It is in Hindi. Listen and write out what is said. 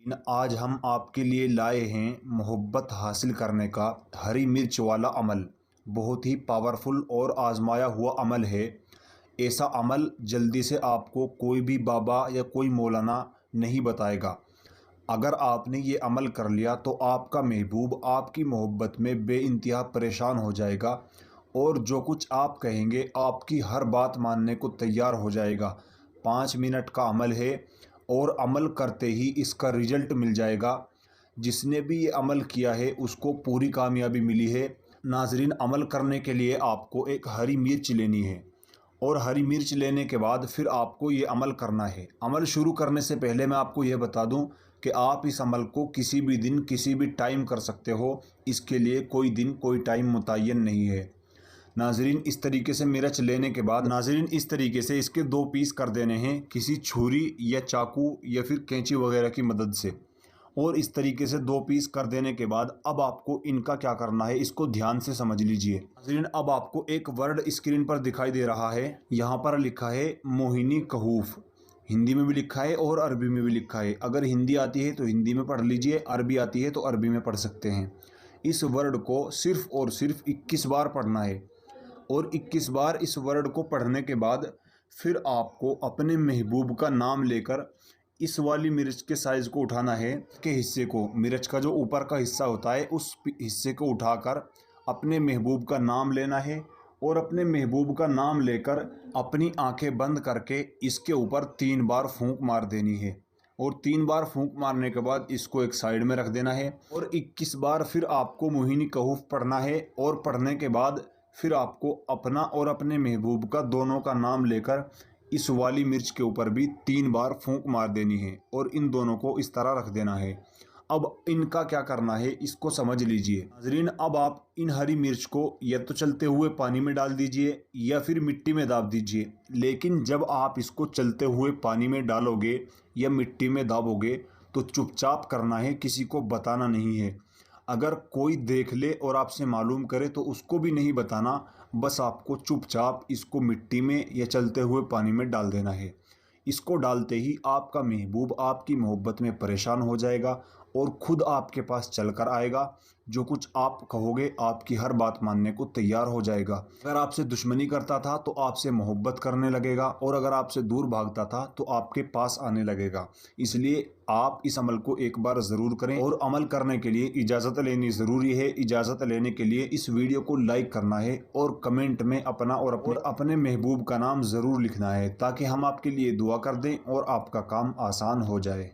आज हम आपके लिए लाए हैं मोहब्बत हासिल करने का हरी मिर्च वाला अमल। बहुत ही पावरफुल और आजमाया हुआ अमल है। ऐसा अमल जल्दी से आपको कोई भी बाबा या कोई मौलाना नहीं बताएगा। अगर आपने ये अमल कर लिया तो आपका महबूब आपकी मोहब्बत में बेइंतहा परेशान हो जाएगा और जो कुछ आप कहेंगे आपकी हर बात मानने को तैयार हो जाएगा। 5 मिनट का अमल है और अमल करते ही इसका रिजल्ट मिल जाएगा। जिसने भी ये अमल किया है उसको पूरी कामयाबी मिली है। नाजरीन, अमल करने के लिए आपको एक हरी मिर्च लेनी है और हरी मिर्च लेने के बाद फिर आपको ये अमल करना है। अमल शुरू करने से पहले मैं आपको ये बता दूं कि आप इस अमल को किसी भी दिन किसी भी टाइम कर सकते हो। इसके लिए कोई दिन कोई टाइम मुतय्यन नहीं है। नाजरीन, इस तरीके से मिर्च लेने के बाद इस तरीके से इसके 2 पीस कर देने हैं किसी छुरी या चाकू या फिर कैंची वगैरह की मदद से। और इस तरीके से 2 पीस कर देने के बाद अब आपको इनका क्या करना है, इसको ध्यान से समझ लीजिए। नाज़रीन, अब आपको एक वर्ड स्क्रीन पर दिखाई दे रहा है। यहाँ पर लिखा है मोहिनी कहूफ। हिंदी में भी लिखा है और अरबी में भी लिखा है। अगर हिंदी आती है तो हिंदी में पढ़ लीजिए, अरबी आती है तो अरबी में पढ़ सकते हैं। इस वर्ड को सिर्फ और सिर्फ 21 बार पढ़ना है और 21 बार इस वर्ड को पढ़ने के बाद फिर आपको अपने महबूब का नाम लेकर इस वाली मिर्च के साइज़ को उठाना है। के हिस्से को, मिर्च का जो ऊपर का हिस्सा होता है उस हिस्से को उठाकर अपने महबूब का नाम लेना है और अपने महबूब का नाम लेकर अपनी आंखें बंद करके इसके ऊपर 3 बार फूंक मार देनी है। और 3 बार फूंक मारने के बाद इसको एक साइड में रख देना है और 21 बार फिर आपको मोहिनी कहूफ पढ़ना है। और पढ़ने के बाद फिर आपको अपना और अपने महबूब का दोनों का नाम लेकर इस वाली मिर्च के ऊपर भी 3 बार फूंक मार देनी है और इन दोनों को इस तरह रख देना है। अब इनका क्या करना है इसको समझ लीजिए। नाजरीन, अब आप इन हरी मिर्च को या तो चलते हुए पानी में डाल दीजिए या फिर मिट्टी में दाब दीजिए। लेकिन जब आप इसको चलते हुए पानी में डालोगे या मिट्टी में दाबोगे तो चुपचाप करना है, किसी को बताना नहीं है। अगर कोई देख ले और आपसे मालूम करे तो उसको भी नहीं बताना। बस आपको चुपचाप इसको मिट्टी में या चलते हुए पानी में डाल देना है। इसको डालते ही आपका महबूब आपकी मोहब्बत में परेशान हो जाएगा और ख़ुद आपके पास चल कर आएगा। जो कुछ आप कहोगे आपकी हर बात मानने को तैयार हो जाएगा। अगर आपसे दुश्मनी करता था तो आपसे मोहब्बत करने लगेगा और अगर आपसे दूर भागता था तो आपके पास आने लगेगा। इसलिए आप इस अमल को एक बार ज़रूर करें और अमल करने के लिए इजाज़त लेनी ज़रूरी है। इजाज़त लेने के लिए इस वीडियो को लाइक करना है और कमेंट में अपना और अपने महबूब का नाम ज़रूर लिखना है ताकि हम आपके लिए दुआ कर दें और आपका काम आसान हो जाए।